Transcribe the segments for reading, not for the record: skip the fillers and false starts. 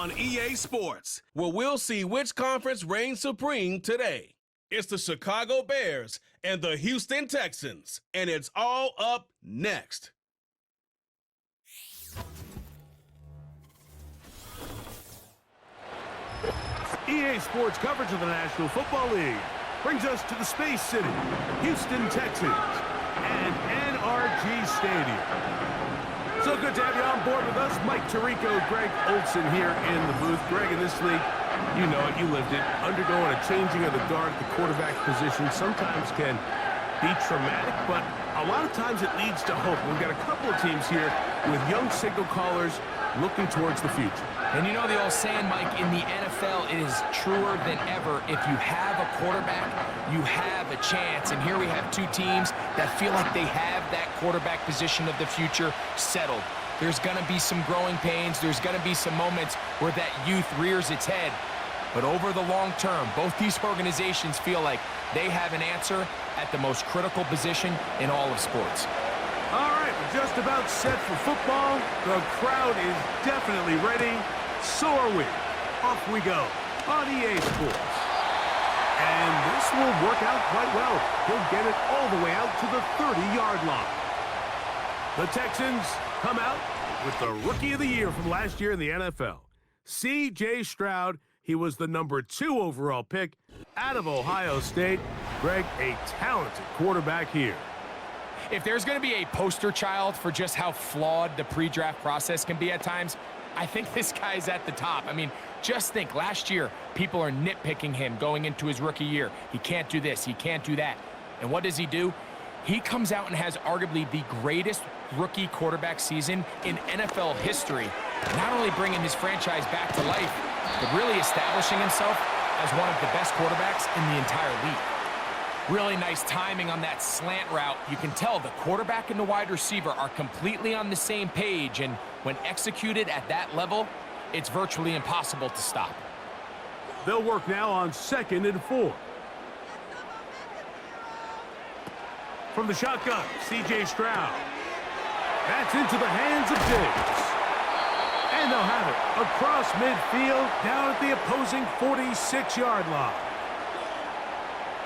on EA Sports, where we'll see which conference reigns supreme today. It's the Chicago Bears and the Houston Texans, and it's all up next. EA Sports coverage of the National Football League brings us to the Space City, Houston Texans, and NRG Stadium. So good to have you on board with us. Mike Tirico, Greg Olson here in the booth. Greg, in this league, you know it, you lived it. Undergoing a changing of the guard at the quarterback position sometimes can be traumatic, but a lot of times it leads to hope. We've got a couple of teams here with young signal callers looking towards the future. And you know the old saying, Mike, in the NFL, it is truer than ever. If you have a quarterback, you have a chance. And here we have two teams that feel like they have that quarterback position of the future settled. There's going to be some growing pains. There's going to be some moments where that youth rears its head. But over the long term, both these organizations feel like they have an answer at the most critical position in all of sports. All right, we're just about set for football. The crowd is definitely ready. So are we. Off we go on EA Sports. And this will work out quite well. He'll get it all the way out to the 30-yard line. The Texans come out with the Rookie of the Year from last year in the NFL. C.J. Stroud, he was the number 2 overall pick out of Ohio State. Greg, a talented quarterback here. If there's going to be a poster child for just how flawed the pre-draft process can be at times, I think this guy's at the top. I mean, just think, last year, people are nitpicking him going into his rookie year. He can't do this, he can't do that. And what does he do? He comes out and has arguably the greatest rookie quarterback season in NFL history, not only bringing his franchise back to life, but really establishing himself as one of the best quarterbacks in the entire league. Really nice timing on that slant route. You can tell the quarterback and the wide receiver are completely on the same page, and when executed at that level, it's virtually impossible to stop. They'll work now on 2nd and 4. From the shotgun, C.J. Stroud. That's into the hands of Diggs. And they'll have it across midfield down at the opposing 46-yard line.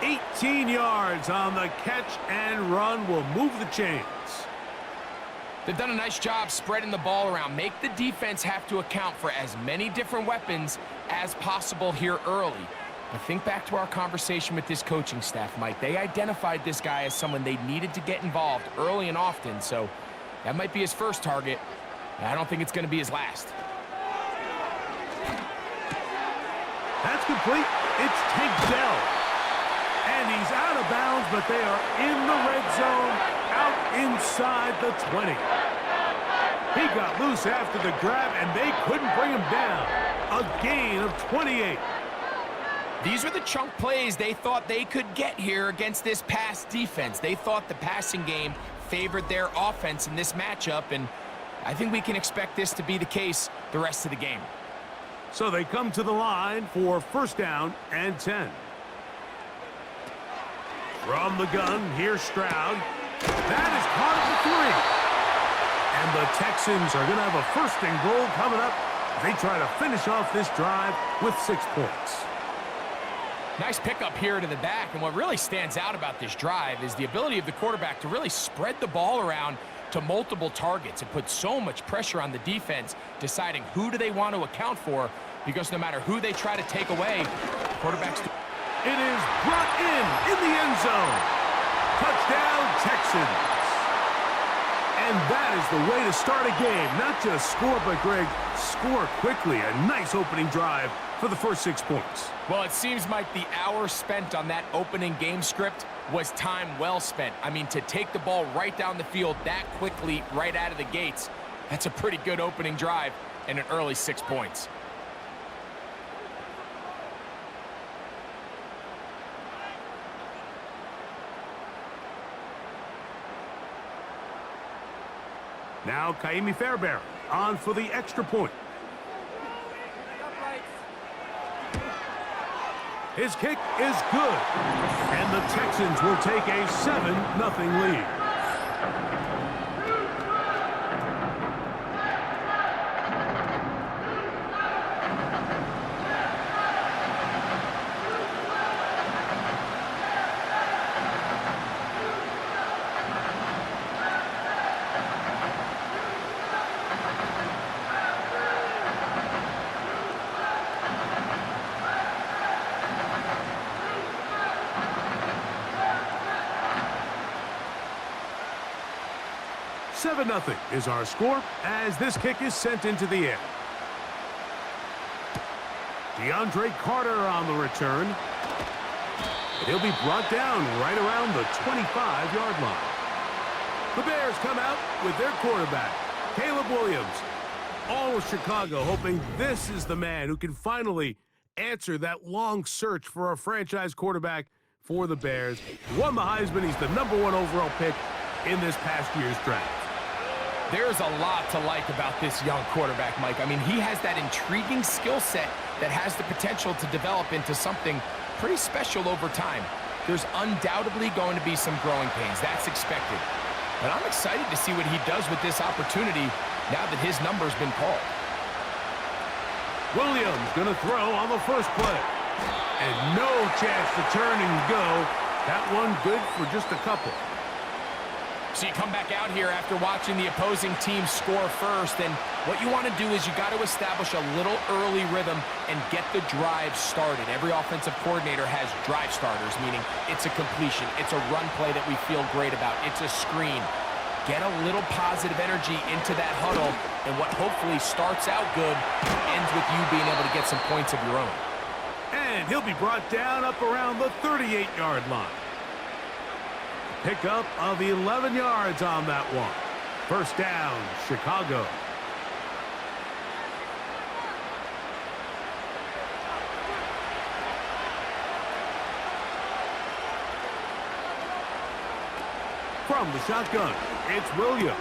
18 yards on the catch and run will move the chains. They've done a nice job spreading the ball around. Make the defense have to account for as many different weapons as possible here early. But think back to our conversation with this coaching staff, Mike. They identified this guy as someone they needed to get involved early and often, so that might be his first target. I don't think it's going to be his last. That's complete. It's Tank Dell. And he's out of bounds, but they are in the red zone, out inside the 20. He got loose after the grab, and they couldn't bring him down. A gain of 28. These are the chunk plays they thought they could get here against this pass defense. They thought the passing game favored their offense in this matchup, and I think we can expect this to be the case the rest of the game. So they come to the line for 1st down and 10. From the gun, here's Stroud. That is caught at the 3. And the Texans are going to have a 1st and goal coming up. They try to finish off this drive with 6 points. Nice pickup here to the back, and what really stands out about this drive is the ability of the quarterback to really spread the ball around to multiple targets. It puts so much pressure on the defense deciding who do they want to account for, because no matter who they try to take away, quarterbacks... It is brought in the end zone. Touchdown, Texans. And that is the way to start a game. Not just score, but, Greg, score quickly. A nice opening drive for the first 6 points. Well, it seems like the hour spent on that opening game script was time well spent. I mean, to take the ball right down the field that quickly right out of the gates, that's a pretty good opening drive and an early 6 points. Now Kaimi Fairbairn on for the extra point. His kick is good. And the Texans will take a 7-0 lead. 7-0 is our score as this kick is sent into the air. DeAndre Carter on the return. And he'll be brought down right around the 25-yard line. The Bears come out with their quarterback, Caleb Williams. All of Chicago hoping this is the man who can finally answer that long search for a franchise quarterback for the Bears. He won the Heisman. He's the #1 overall pick in this past year's draft. There's a lot to like about this young quarterback, Mike. I mean, he has that intriguing skill set that has the potential to develop into something pretty special over time. There's undoubtedly going to be some growing pains. That's expected. But I'm excited to see what he does with this opportunity now that his number's been called. Williams going to throw on the first play. And no chance to turn and go. That one good for just a couple. So you come back out here after watching the opposing team score first, and what you want to do is you got to establish a little early rhythm and get the drive started. Every offensive coordinator has drive starters, meaning it's a completion, it's a run play that we feel great about, it's a screen. Get a little positive energy into that huddle, and what hopefully starts out good ends with you being able to get some points of your own. And he'll be brought down up around the 38-yard line. Pickup of 11 yards on that one. First down, Chicago. From the shotgun, it's Williams.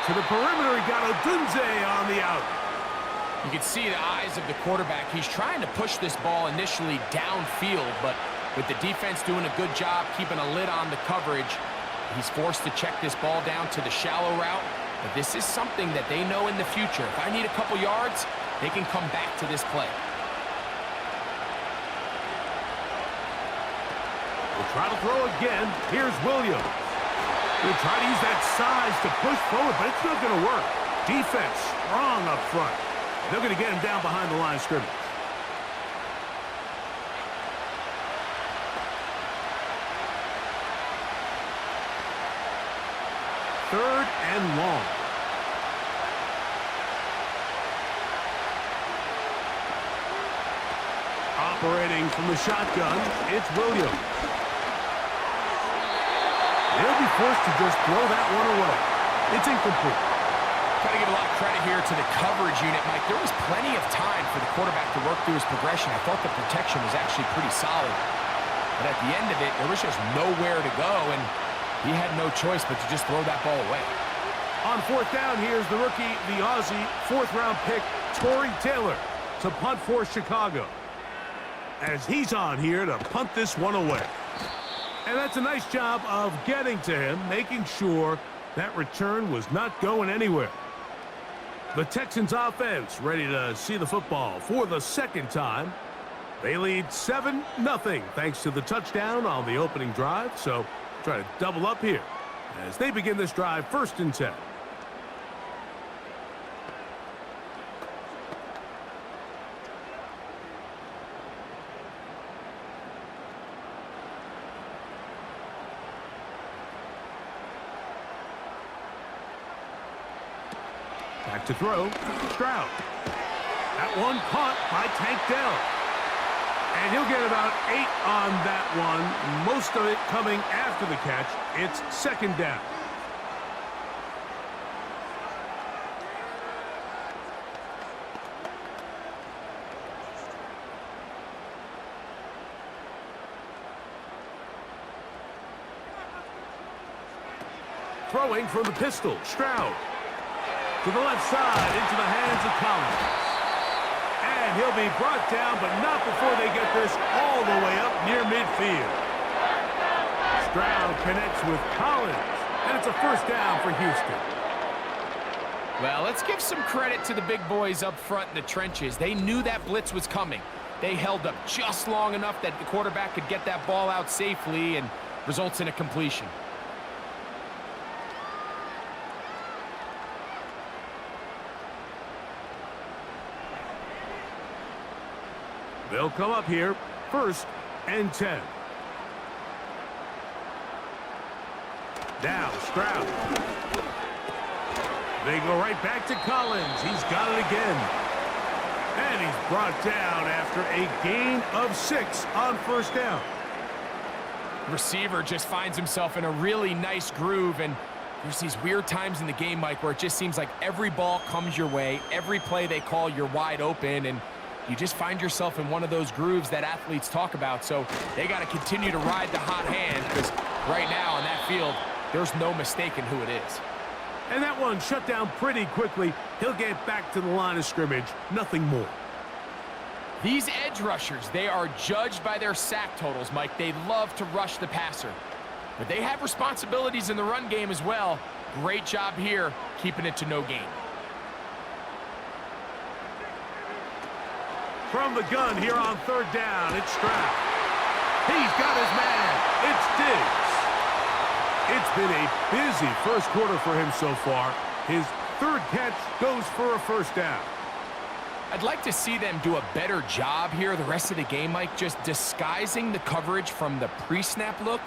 To the perimeter, he got Odunze on the out. You can see the eyes of the quarterback. He's trying to push this ball initially downfield, but with the defense doing a good job keeping a lid on the coverage, he's forced to check this ball down to the shallow route. But this is something that they know in the future. If I need a couple yards, they can come back to this play. We'll try to throw again. Here's Williams. We'll try to use that size to push forward, but it's not going to work. Defense strong up front. They're going to get him down behind the line of scrimmage. Third and long. Operating from the shotgun, it's Williams. They'll be forced to just throw that one away. It's incomplete. Got to give a lot of credit here to the coverage unit, Mike. There was plenty of time for the quarterback to work through his progression. I thought the protection was actually pretty solid. But at the end of it, there was just nowhere to go, and he had no choice but to just throw that ball away. On fourth down, here's the rookie, the Aussie, fourth-round pick, Torrey Taylor, to punt for Chicago. As he's on here to punt this one away. And that's a nice job of getting to him, making sure that return was not going anywhere. The Texans offense ready to see the football for the second time. They lead 7-0 thanks to the touchdown on the opening drive. So try to double up here as they begin this drive 1st and 10. Back to throw, Stroud. That one caught by Tank Dell. And he'll get about 8 on that one, most of it coming after the catch. It's 2nd down. Throwing from the pistol, Stroud. To the left side, into the hands of Collins. And he'll be brought down, but not before they get this all the way up near midfield. Stroud connects with Collins, and it's a 1st down for Houston. Well, let's give some credit to the big boys up front in the trenches. They knew that blitz was coming. They held up just long enough that the quarterback could get that ball out safely and results in a completion. They'll come up here, 1st and 10. Now Stroud. They go right back to Collins. He's got it again. And he's brought down after a gain of 6 on first down. Receiver just finds himself in a really nice groove, and there's these weird times in the game, Mike, where it just seems like every ball comes your way, every play they call, you're wide open, and you just find yourself in one of those grooves that athletes talk about. So they got to continue to ride the hot hand, because right now on that field, there's no mistaking who it is. And that one shut down pretty quickly. He'll get back to the line of scrimmage, nothing more. These edge rushers, they are judged by their sack totals, Mike. They love to rush the passer. But they have responsibilities in the run game as well. Great job here, keeping it to no gain. From the gun here on third down, it's Stroud. He's got his man. It's Diggs. It's been a busy first quarter for him so far. His third catch goes for a first down. I'd like to see them do a better job here the rest of the game, Mike, just disguising the coverage from the pre-snap look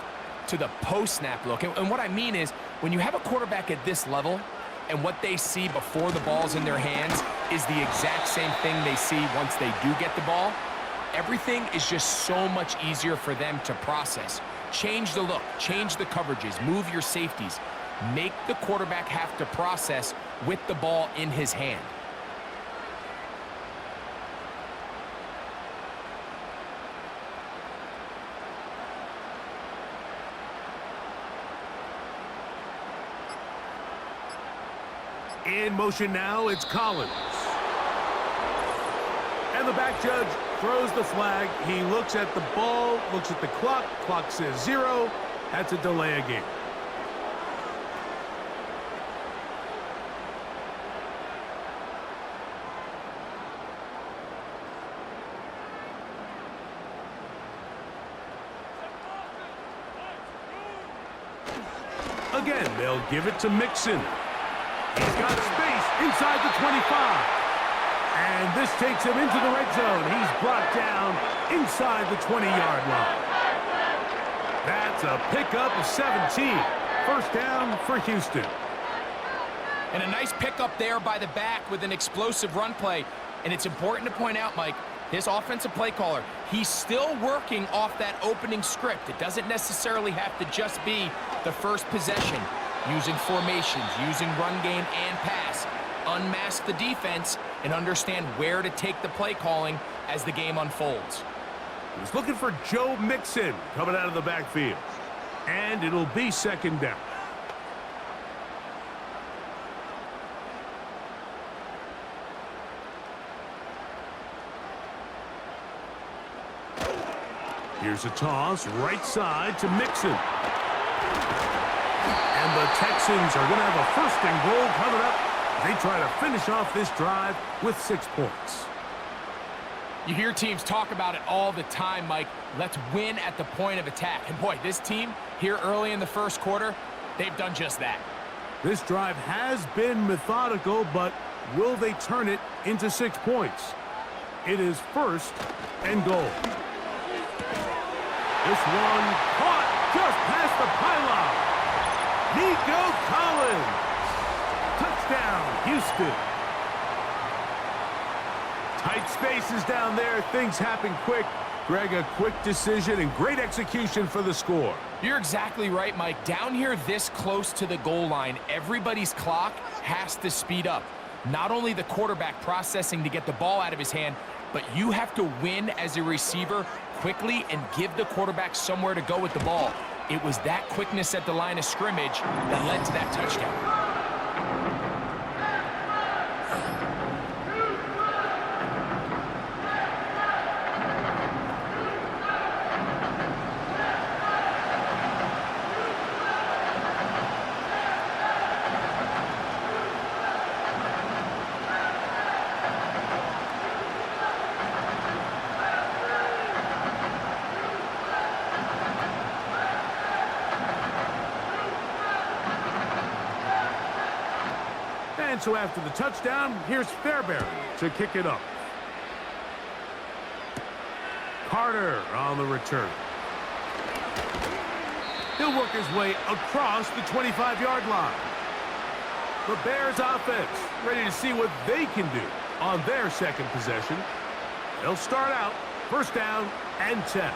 to the post-snap look. And what I mean is, when you have a quarterback at this level and what they see before the ball's in their hands is the exact same thing they see once they do get the ball, everything is just so much easier for them to process. Change the look, change the coverages, move your safeties. Make the quarterback have to process with the ball in his hand. In motion now, it's Collins. And the back judge throws the flag. He looks at the ball, looks at the clock. Clock says 0. That's a delay of game. Again, they'll give it to Mixon. He's got space inside the 25. And this takes him into the red zone. He's brought down inside the 20-yard line. That's a pickup of 17. First down for Houston. And a nice pickup there by the back with an explosive run play. And it's important to point out, Mike, this offensive play caller, he's still working off that opening script. It doesn't necessarily have to just be the first possession. Using formations, using run game and pass. Unmask the defense and understand where to take the play calling as the game unfolds. He's looking for Joe Mixon coming out of the backfield. And it'll be second down. Here's a toss, right side to Mixon. And the Texans are going to have a first and goal coming up. They try to finish off this drive with 6 points. You hear teams talk about it all the time, Mike. Let's win at the point of attack. And boy, this team here early in the first quarter, they've done just that. This drive has been methodical, but will they turn it into 6 points? It is first and goal. This one caught just past the pylon. Nico Collins. Touchdown, Houston. Tight spaces down there. Things happen quick. Greg, a quick decision and great execution for the score. You're exactly right, Mike. Down here this close to the goal line, everybody's clock has to speed up. Not only the quarterback processing to get the ball out of his hand, but you have to win as a receiver quickly and give the quarterback somewhere to go with the ball. It was that quickness at the line of scrimmage that led to that touchdown. And so after the touchdown, here's Fairbairn to kick it up. Carter on the return. He'll work his way across the 25-yard line. The Bears offense ready to see what they can do on their second possession. They'll start out first down and 10.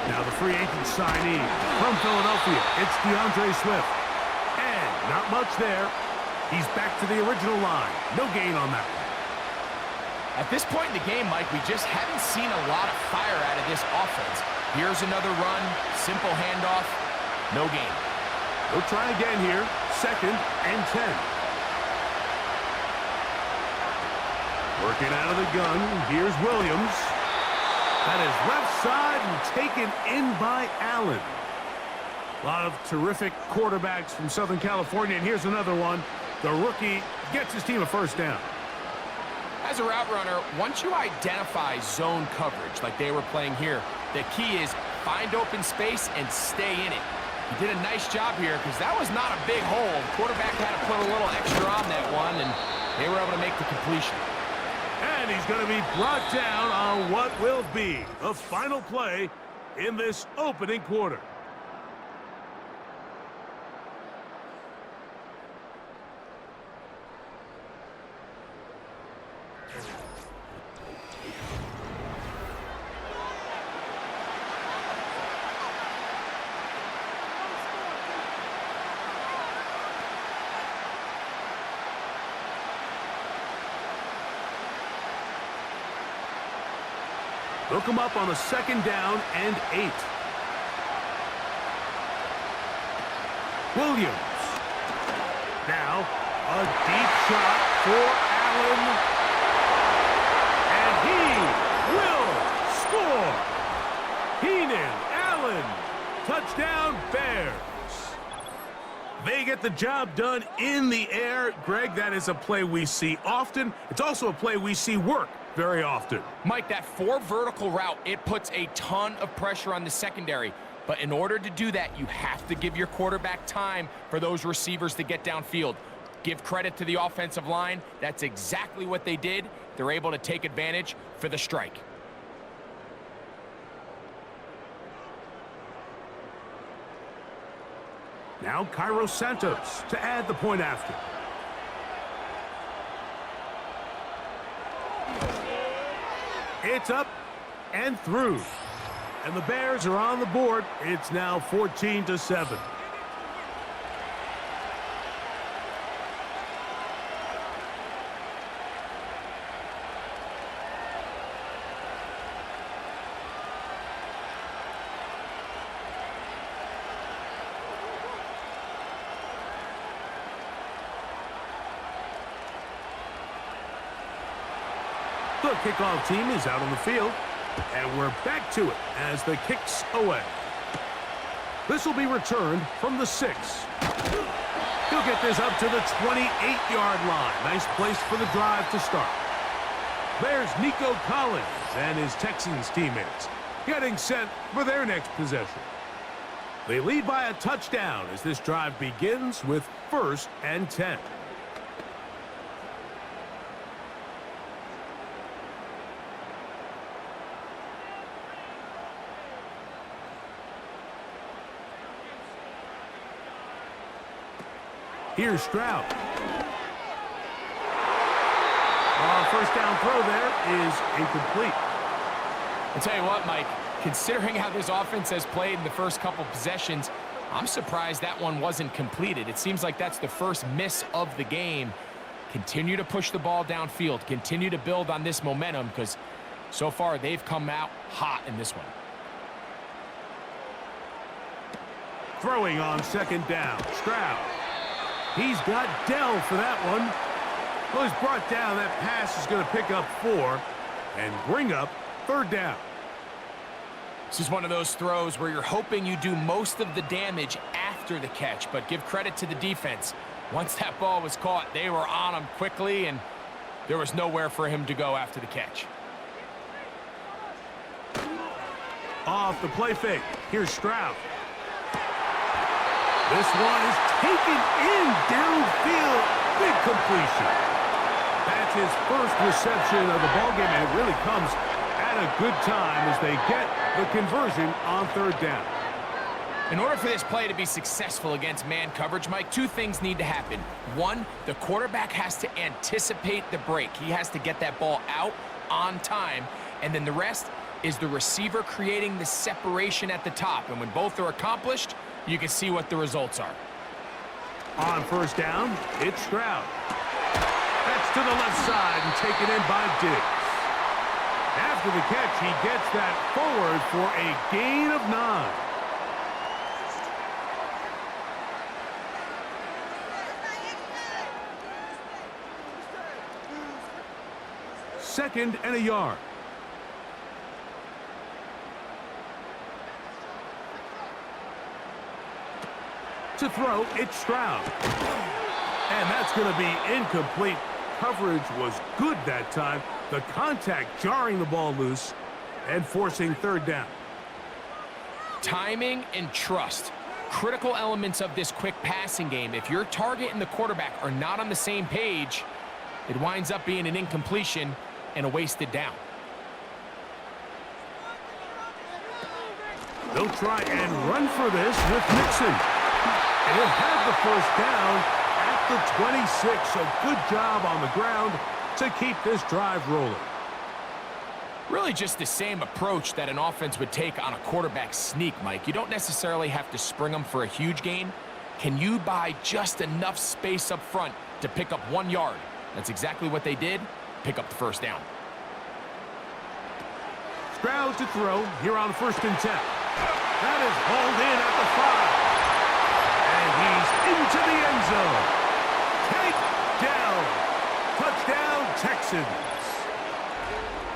Now the free agent signee from Philadelphia, it's DeAndre Swift. And not much there. He's back to the original line. No gain on that one. At this point in the game, Mike, we just haven't seen a lot of fire out of this offense. Here's another run, simple handoff, no gain. We'll try again here, second and 10. Working out of the gun, here's Williams. That is left side and taken in by Allen. A lot of terrific quarterbacks from Southern California, and here's another one. The rookie gets his team a first down. As a route runner, once you identify zone coverage like they were playing here, the key is find open space and stay in it. He did a nice job here because that was not a big hole. The quarterback had to put a little extra on that one, and they were able to make the completion. And he's going to be brought down on what will be the final play in this opening quarter. They'll come up on a second down and 8. Williams. Now, a deep shot for Allen. And he will score. Keenan Allen. Touchdown, Bears. They get the job done in the air. Greg, that is a play we see often. It's also a play we see work very often. Mike, that 4 vertical route, it puts a ton of pressure on the secondary. But in order to do that, you have to give your quarterback time for those receivers to get downfield. Give credit to the offensive line. That's exactly what they did. They're able to take advantage for the strike. Now Cairo Santos to add the point after. It's up and through. And the Bears are on the board. It's now 14-7. The kickoff team is out on the field, and we're back to it as the kick's away. This will be returned from the 6. He'll get this up to the 28-yard line. Nice place for the drive to start. There's Nico Collins and his Texans teammates getting set for their next possession. They lead by a touchdown as this drive begins with 1st and 10. Here's Stroud. First down throw there is incomplete. I'll tell you what, Mike, considering how this offense has played in the first couple possessions, I'm surprised that one wasn't completed. It seems like that's the first miss of the game. Continue to push the ball downfield. Continue to build on this momentum because so far they've come out hot in this one. Throwing on second down, Stroud. He's got Dell for that one. Well, he's brought down. That pass is going to pick up 4 and bring up 3rd down. This is one of those throws where you're hoping you do most of the damage after the catch, but give credit to the defense. Once that ball was caught, they were on him quickly, and there was nowhere for him to go after the catch. Off the play fake. Here's Stroud. This one is taken in downfield. Big completion. That's his first reception of the ballgame, and it really comes at a good time as they get the conversion on third down. In order for this play to be successful against man coverage, Mike, two things need to happen. One, the quarterback has to anticipate the break. He has to get that ball out on time. And then the rest is the receiver creating the separation at the top. And when both are accomplished, you can see what the results are. On first down, it's Stroud. That's to the left side and taken in by Diggs. After the catch, he gets that forward for a gain of 9. Second and a yard. To throw, it's Stroud. And that's going to be incomplete. Coverage was good that time. The contact jarring the ball loose and forcing third down. Timing and trust. Critical elements of this quick passing game. If your target and the quarterback are not on the same page, it winds up being an incompletion and a wasted down. They'll try and run for this with Mixon. And he'll have the first down at the 26. A good job on the ground to keep this drive rolling. Really just the same approach that an offense would take on a quarterback sneak, Mike. You don't necessarily have to spring them for a huge gain. Can you buy just enough space up front to pick up 1 yard? That's exactly what they did. Pick up the first down. Stroud to throw here on 1st and 10. That is hauled in at the 5. And he's into the end zone. Take down. Touchdown, Texans.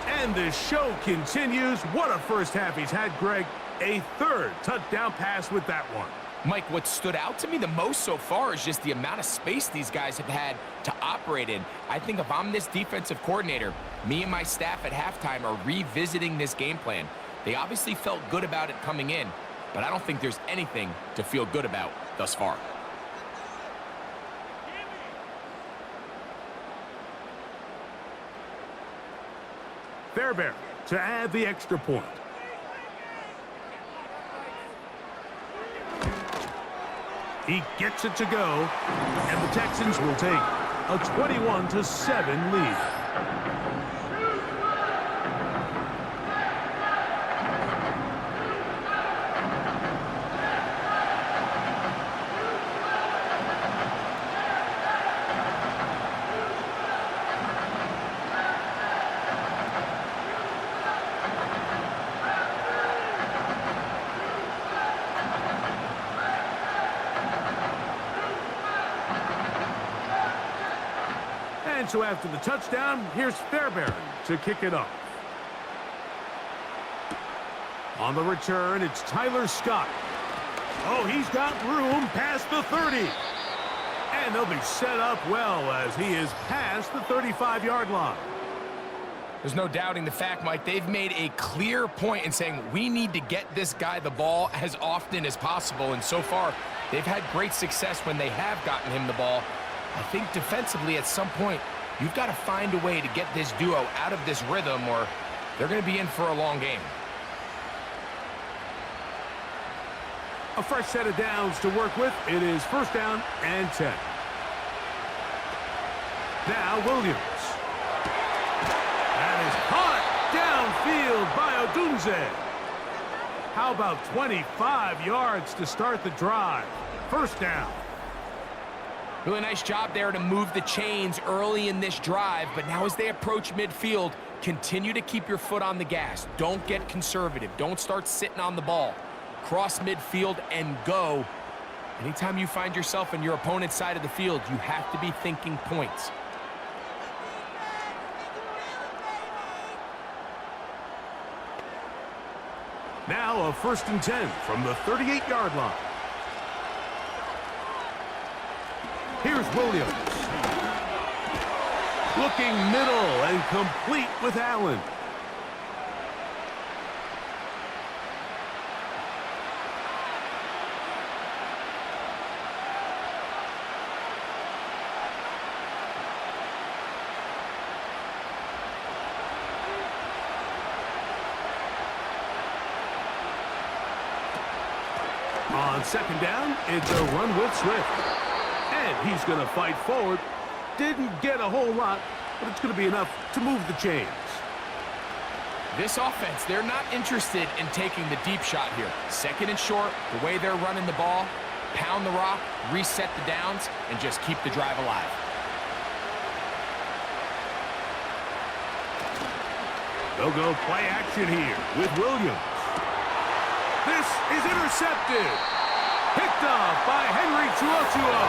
And the show continues. What a first half he's had, Greg. A third touchdown pass with that one. Mike, what stood out to me the most so far is just the amount of space these guys have had to operate in. I think if I'm this defensive coordinator, me and my staff at halftime are revisiting this game plan. They obviously felt good about it coming in, but I don't think there's anything to feel good about thus far. Fairbairn to add the extra point. He gets it to go, and the Texans will take a 21-7 lead. And so after the touchdown, here's Fairbairn to kick it off. On the return, it's Tyler Scott. Oh, he's got room past the 30. And they'll be set up well as he is past the 35-yard line. There's no doubting the fact, Mike, they've made a clear point in saying we need to get this guy the ball as often as possible. And so far, they've had great success when they have gotten him the ball. I think defensively at some point, you've got to find a way to get this duo out of this rhythm or they're going to be in for a long game. A fresh set of downs to work with. It is 1st down and 10. Now Williams. That is caught downfield by Odunze. How about 25 yards to start the drive? 1st down. Really nice job there to move the chains early in this drive, but now as they approach midfield, continue to keep your foot on the gas. Don't get conservative. Don't start sitting on the ball. Cross midfield and go. Anytime you find yourself on your opponent's side of the field, you have to be thinking points. Now a 1st and 10 from the 38-yard line. Here's Williams. Looking middle and complete with Allen. On second down, it's a run with Swift. And he's going to fight forward. Didn't get a whole lot, but it's going to be enough to move the chains. This offense, they're not interested in taking the deep shot here. Second and short, the way they're running the ball, pound the rock, reset the downs, and just keep the drive alive. They'll go play action here with Williams. This is intercepted. Picked off by Henry Tuotuo.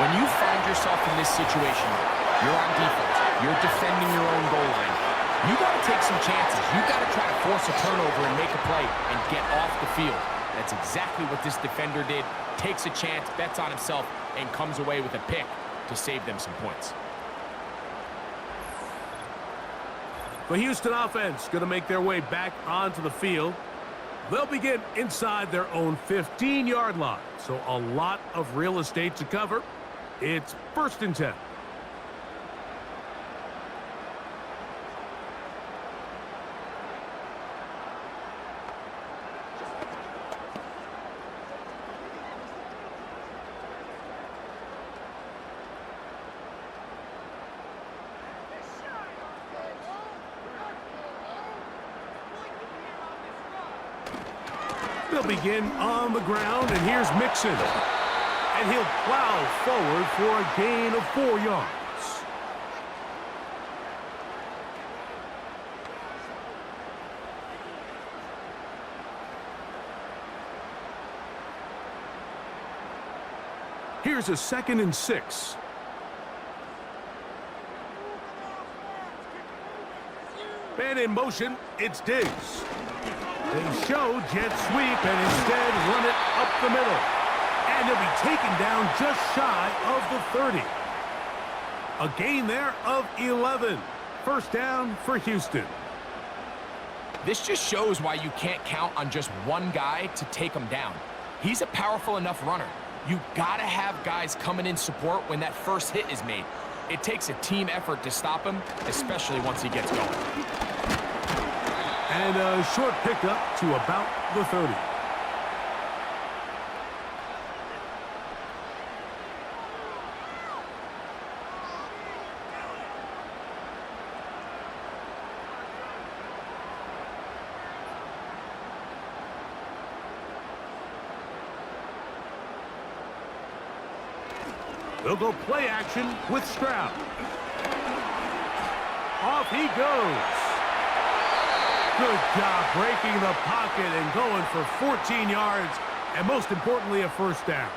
When you find yourself in this situation, you're on defense, you're defending your own goal line, you got to take some chances. You got to try to force a turnover and make a play and get off the field. That's exactly what this defender did. Takes a chance, bets on himself, and comes away with a pick to save them some points. The Houston offense going to make their way back onto the field. They'll begin inside their own 15-yard line, so a lot of real estate to cover. It's 1st and 10. They'll begin on the ground, and here's Mixon. And he'll plow forward for a gain of 4 yards. Here's a 2nd and 6. Man in motion, it's Diggs. They show jet sweep and instead run it up the middle. And he'll be taken down just shy of the 30. A gain there of 11. 1st down for Houston. This just shows why you can't count on just one guy to take him down. He's a powerful enough runner. You gotta have guys coming in support when that first hit is made. It takes a team effort to stop him, especially once he gets going. And a short pickup to about the 30. They'll go play action with Stroud. Off he goes. Good job breaking the pocket and going for 14 yards, and most importantly, a 1st down.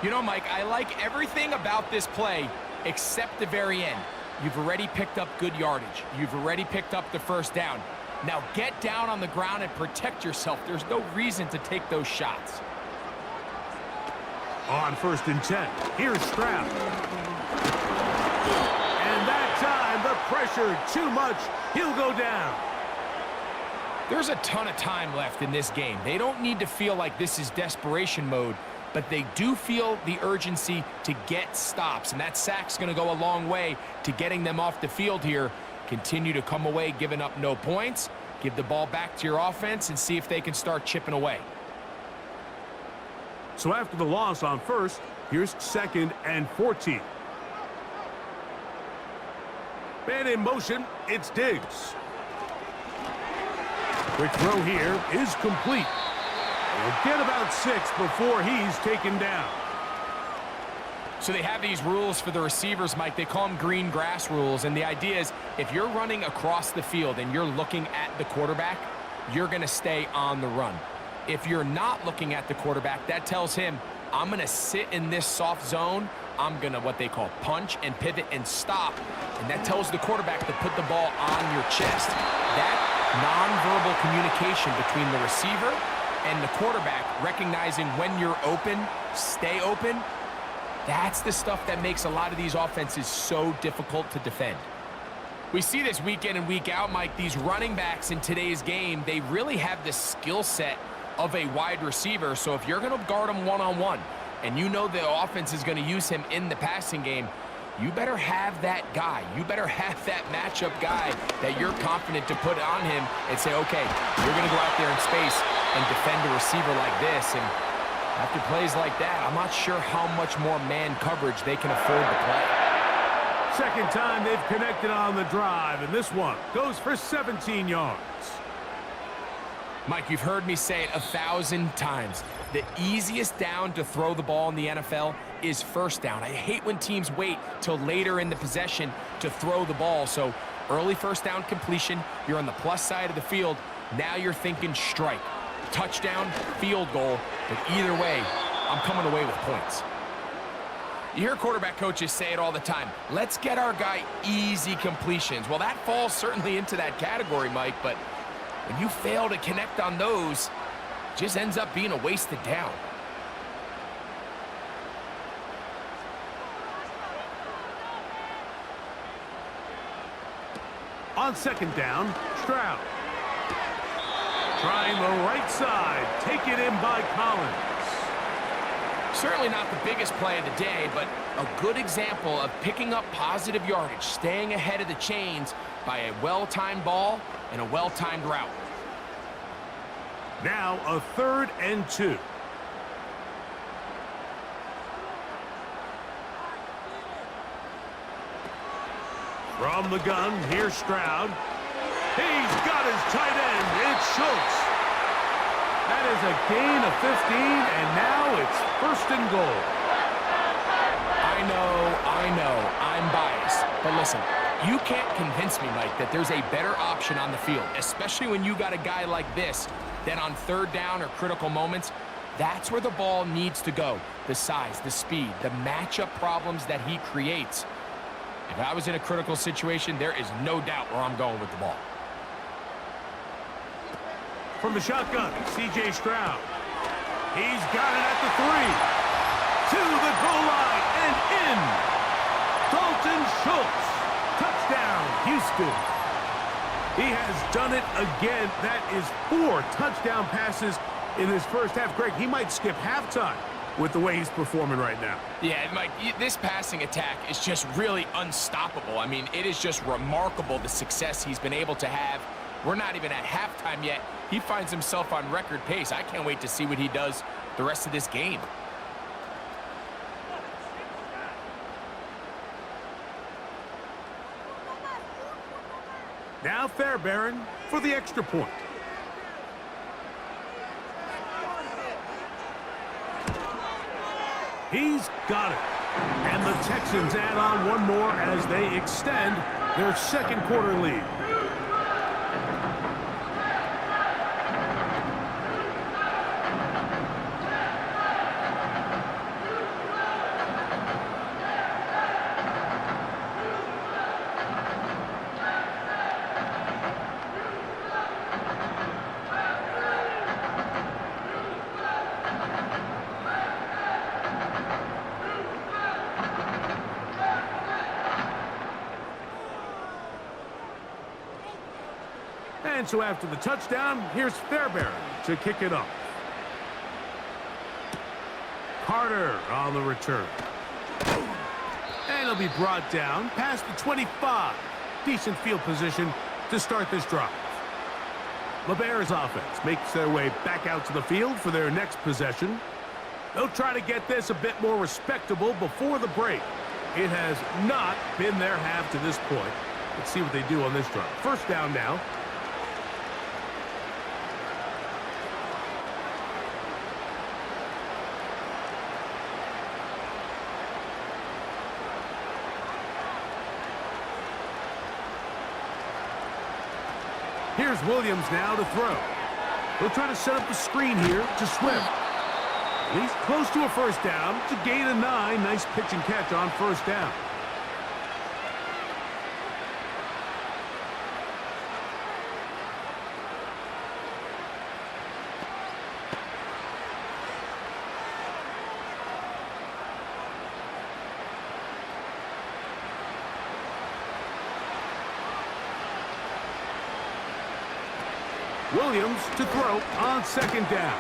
You know, Mike, I like everything about this play except the very end. You've already picked up good yardage. You've already picked up the 1st down. Now get down on the ground and protect yourself. There's no reason to take those shots. On 1st and 10, here's Stroud. And that time, the pressure too much. He'll go down. There's a ton of time left in this game. They don't need to feel like this is desperation mode, but they do feel the urgency to get stops, and that sack's going to go a long way to getting them off the field here. Continue to come away giving up no points. Give the ball back to your offense and see if they can start chipping away. So after the loss on 1st, here's 2nd and 14. Man in motion, it's Diggs. Quick throw here is complete. He'll get about 6 before he's taken down. So they have these rules for the receivers, Mike. They call them green grass rules, and the idea is if you're running across the field and you're looking at the quarterback, you're going to stay on the run. If you're not looking at the quarterback, that tells him, I'm going to sit in this soft zone. I'm going to what they call punch and pivot and stop. And that tells the quarterback to put the ball on your chest. That nonverbal communication between the receiver and the quarterback, recognizing when you're open, stay open, that's the stuff that makes a lot of these offenses so difficult to defend. We see this week in and week out, Mike. These running backs in today's game, they really have the skill set of a wide receiver. So if you're going to guard him one-on-one and you know the offense is going to use him in the passing game, you better have that guy. You better have that matchup guy that you're confident to put on him and say, okay, you're going to go out there in space. and defend a receiver like this. And after plays like that, I'm not sure how much more man coverage they can afford to play. Second time they've connected on the drive, and this one goes for 17 yards. Mike, you've heard me say it 1,000 times. The easiest down to throw the ball in the NFL is first down. I hate when teams wait till later in the possession to throw the ball. So early first down completion, you're on the plus side of the field. Now you're thinking strike, touchdown, field goal. But either way, I'm coming away with points. You hear quarterback coaches say it all the time. Let's get our guy easy completions. Well, that falls certainly into that category, Mike, but when you fail to connect on those, it just ends up being a wasted down. On second down, Stroud. Trying the right side. Taken in by Collins. Certainly not the biggest play of the day, but a good example of picking up positive yardage, staying ahead of the chains by a well-timed ball and a well-timed route. Now a 3rd and 2. From the gun, here's Stroud. He's got his tight end. It's Schultz. That is a gain of 15, and now it's 1st and goal. I know, I'm biased. But listen, you can't convince me, Mike, that there's a better option on the field, especially when you got a guy like this, than on 3rd down or critical moments. That's where the ball needs to go. The size, the speed, the matchup problems that he creates. If I was in a critical situation, there is no doubt where I'm going with the ball. From the shotgun, C.J. Stroud. He's got it at the 3. To the goal line and in. Dalton Schultz. Touchdown, Houston. He has done it again. That is 4 touchdown passes in his first half. Greg, he might skip halftime with the way he's performing right now. Yeah, Mike, this passing attack is just really unstoppable. I mean, it is just remarkable the success he's been able to have. We're not even at halftime yet. He finds himself on record pace. I can't wait to see what he does the rest of this game. Now Fairbairn for the extra point. He's got it. And the Texans add on one more as they extend their 2nd quarter lead. And so after the touchdown, here's Fairbairn to kick it off. Carter on the return. And he'll be brought down past the 25. Decent field position to start this drive. The Bears offense makes their way back out to the field for their next possession. They'll try to get this a bit more respectable before the break. It has not been their half to this point. Let's see what they do on this drive. First down now. Here's Williams now to throw. They'll try to set up the screen here to Swift. He's close to a first down. It's a gain of 9. Nice pitch and catch on first down. Williams to throw on second down.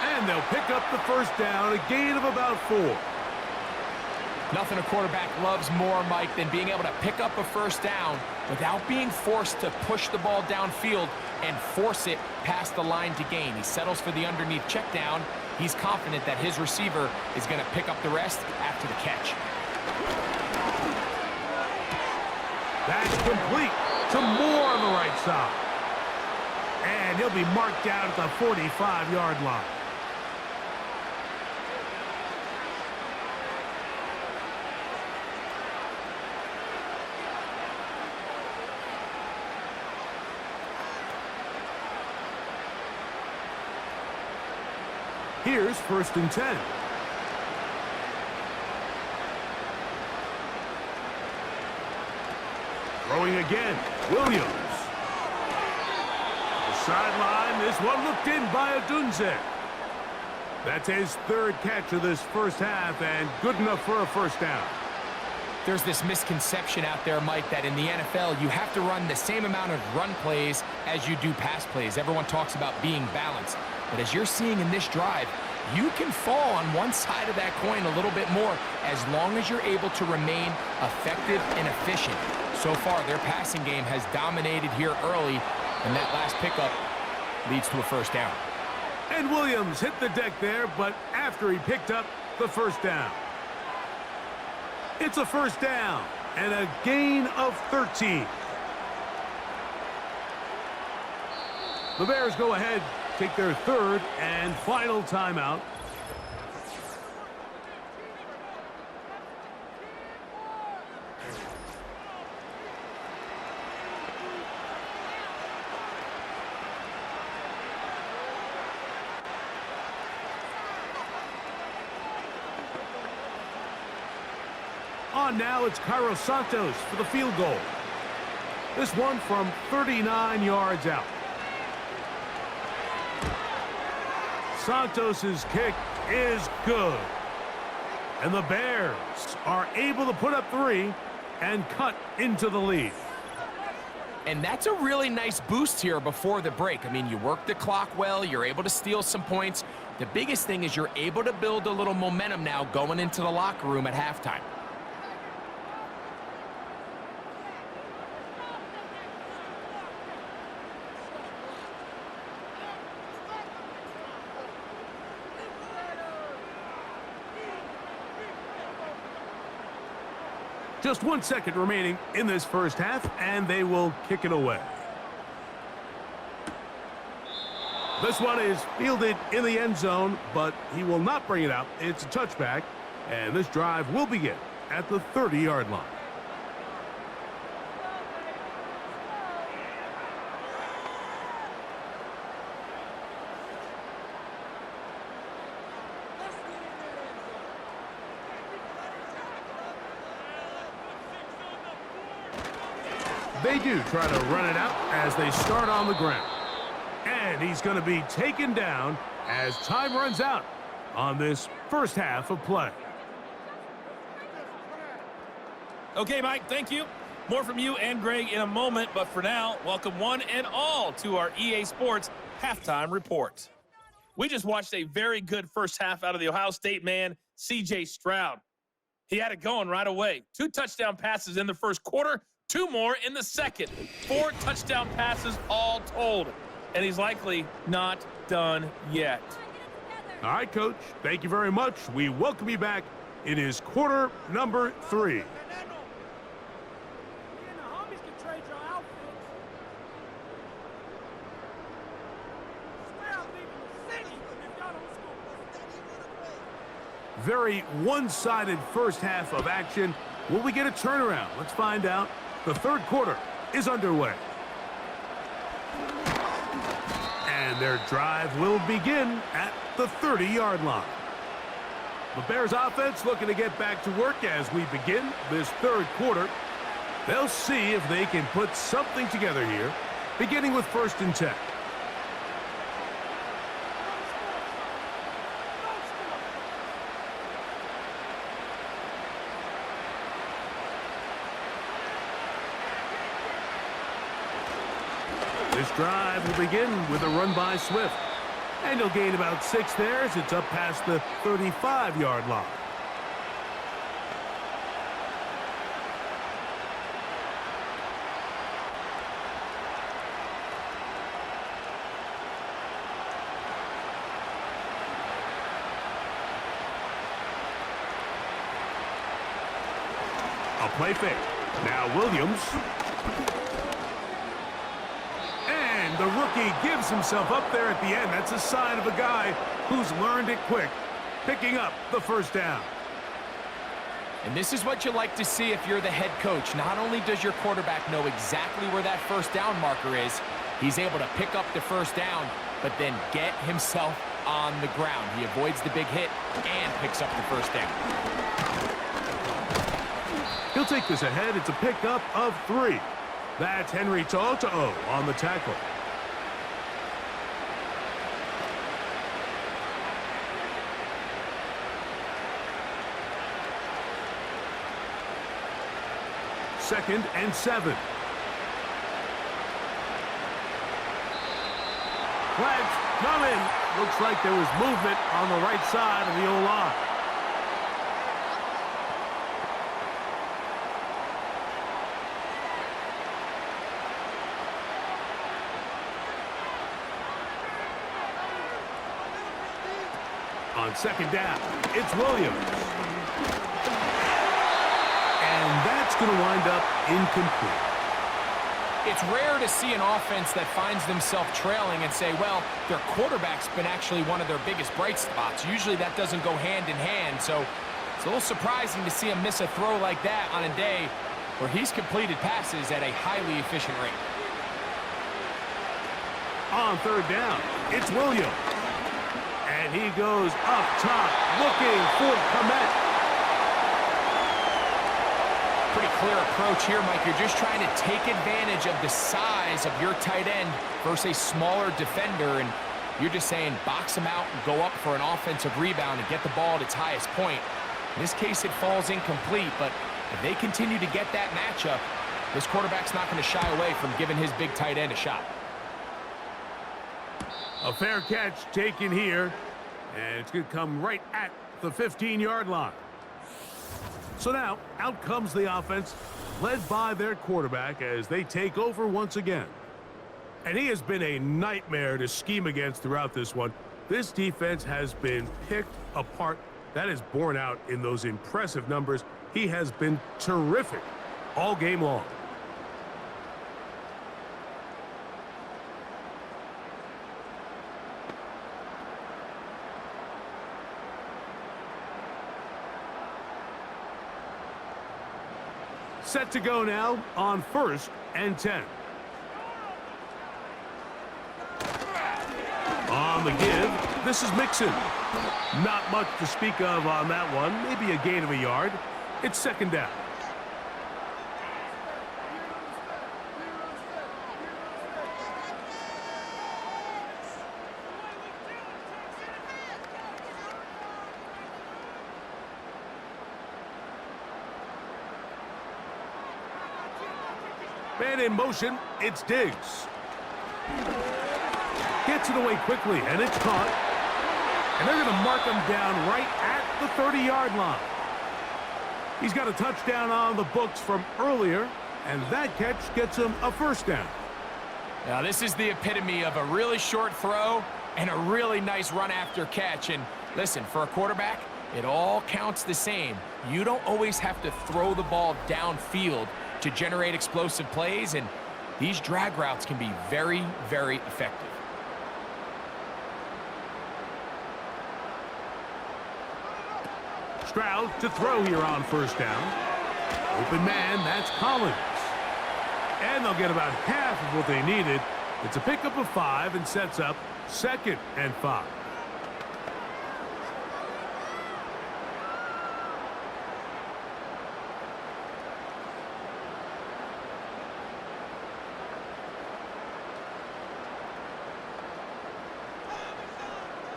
And they'll pick up the first down, a gain of about 4. Nothing a quarterback loves more, Mike, than being able to pick up a first down without being forced to push the ball downfield and force it past the line to gain. He settles for the underneath check down. He's confident that his receiver is going to pick up the rest after the catch. That's complete to Moore on the right side. And he'll be marked down at the 45-yard line. Here's 1st and 10. Throwing again, Williams. The sideline, this one looked in by Odunze. That's his 3rd catch of this first half and good enough for a first down. There's this misconception out there, Mike, that in the NFL, you have to run the same amount of run plays as you do pass plays. Everyone talks about being balanced. But as you're seeing in this drive, you can fall on one side of that coin a little bit more as long as you're able to remain effective and efficient. So far, their passing game has dominated here early, and that last pickup leads to a first down. And Williams hit the deck there, but after he picked up the first down. It's a first down and a gain of 13. The Bears go ahead, take their 3rd and final timeout. On now, it's Cairo Santos for the field goal. This one from 39 yards out. Santos's kick is good. And the Bears are able to put up 3 and cut into the lead. And that's a really nice boost here before the break. I mean, you work the clock well, you're able to steal some points. The biggest thing is you're able to build a little momentum now going into the locker room at halftime. Just 1 second remaining in this first half, and they will kick it away. This one is fielded in the end zone, but he will not bring it out. It's a touchback, and this drive will begin at the 30-yard line. They do try to run it out as they start on the ground. And he's going to be taken down as time runs out on this first half of play. Okay, Mike, thank you. More from you and Greg in a moment, but for now, welcome one and all to our EA Sports Halftime Report. We just watched a very good first half out of the Ohio State man, C.J. Stroud. He had it going right away. 2 touchdown passes in the first quarter, 2 more in the second. 4 touchdown passes all told. And he's likely not done yet. All right, Coach. Thank you very much. We welcome you back. It is quarter number 3. Very one-sided first half of action. Will we get a turnaround? Let's find out. The third quarter is underway. And their drive will begin at the 30-yard line. The Bears offense looking to get back to work as we begin this third quarter. They'll see if they can put something together here, beginning with 1st and 10. This drive will begin with a run by Swift. And he'll gain about 6 there as it's up past the 35-yard line. A play fake. Now Williams. And the rookie gives himself up there at the end. That's a sign of a guy who's learned it quick, picking up the first down. And this is what you like to see if you're the head coach. Not only does your quarterback know exactly where that first down marker is, he's able to pick up the first down, but then get himself on the ground. He avoids the big hit and picks up the first down. He'll take this ahead. It's a pickup of 3. That's Henry To'o on the tackle. Second and 7. Flags coming. Looks like there was movement on the right side of the O-line. On second down, it's Williams. And that's going to wind up incomplete. It's rare to see an offense that finds themselves trailing and say, well, their quarterback's been actually one of their biggest bright spots. Usually that doesn't go hand in hand, so it's a little surprising to see him miss a throw like that on a day where he's completed passes at a highly efficient rate. On third down, it's Williams. And he goes up top, looking for Komet. Pretty clear approach here, Mike. You're just trying to take advantage of the size of your tight end versus a smaller defender, and you're just saying box him out and go up for an offensive rebound and get the ball at its highest point. In this case, it falls incomplete, but if they continue to get that matchup, this quarterback's not going to shy away from giving his big tight end a shot. A fair catch taken here, and it's going to come right at the 15-yard line. So now, out comes the offense, led by their quarterback as they take over once again. And he has been a nightmare to scheme against throughout this one. This defense has been picked apart. That is borne out in those impressive numbers. He has been terrific all game long. Set to go now on 1st and 10. On the give, this is Mixon. Not much to speak of on that one. Maybe a gain of a yard. It's second down. Man in motion, it's Diggs. Gets it away quickly, and it's caught. And they're going to mark him down right at the 30-yard line. He's got a touchdown on the books from earlier, and that catch gets him a first down. Now, this is the epitome of a really short throw and a really nice run after catch. And listen, for a quarterback, it all counts the same. You don't always have to throw the ball downfield to generate explosive plays, and these drag routes can be very, very effective. Stroud to throw here on first down. Open man, that's Collins. And they'll get about half of what they needed. It's a pickup of 5 and sets up 2nd and 5.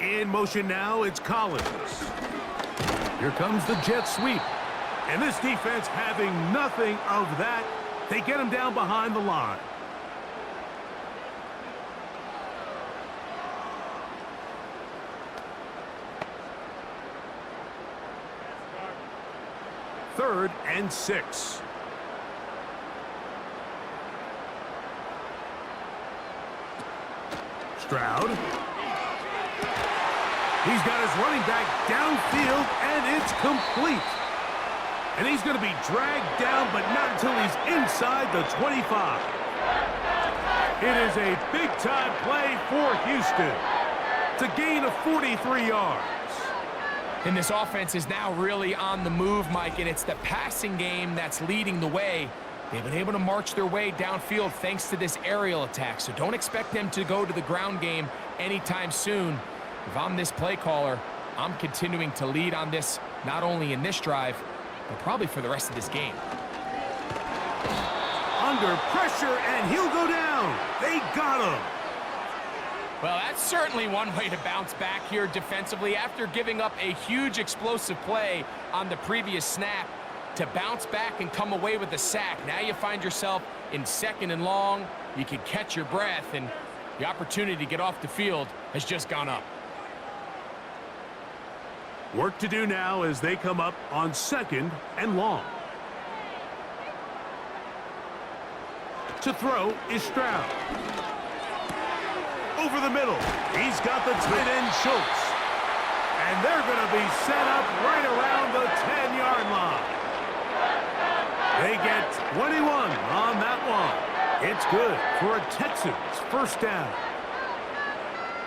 In motion now, it's Collins. Here comes the jet sweep. And this defense having nothing of that. They get him down behind the line. Third and 6. Stroud. He's got his running back downfield, and it's complete. And he's going to be dragged down, but not until he's inside the 25. It is a big-time play for Houston. It's a gain of 43 yards. And this offense is now really on the move, Mike, and it's the passing game that's leading the way. They've been able to march their way downfield thanks to this aerial attack, so don't expect them to go to the ground game anytime soon. If I'm this play caller, I'm continuing to lead on this, not only in this drive, but probably for the rest of this game. Under pressure, and he'll go down. They got him. Well, that's certainly one way to bounce back here defensively after giving up a huge explosive play on the previous snap. To bounce back and come away with a sack. Now you find yourself in 2nd and long. You can catch your breath, and the opportunity to get off the field has just gone up. Work to do now as they come up on 2nd and long. To throw is Stroud. Over the middle. He's got the tight end, Schultz. And they're going to be set up right around the 10-yard line. They get 21 on that one. It's good for a Texans first down.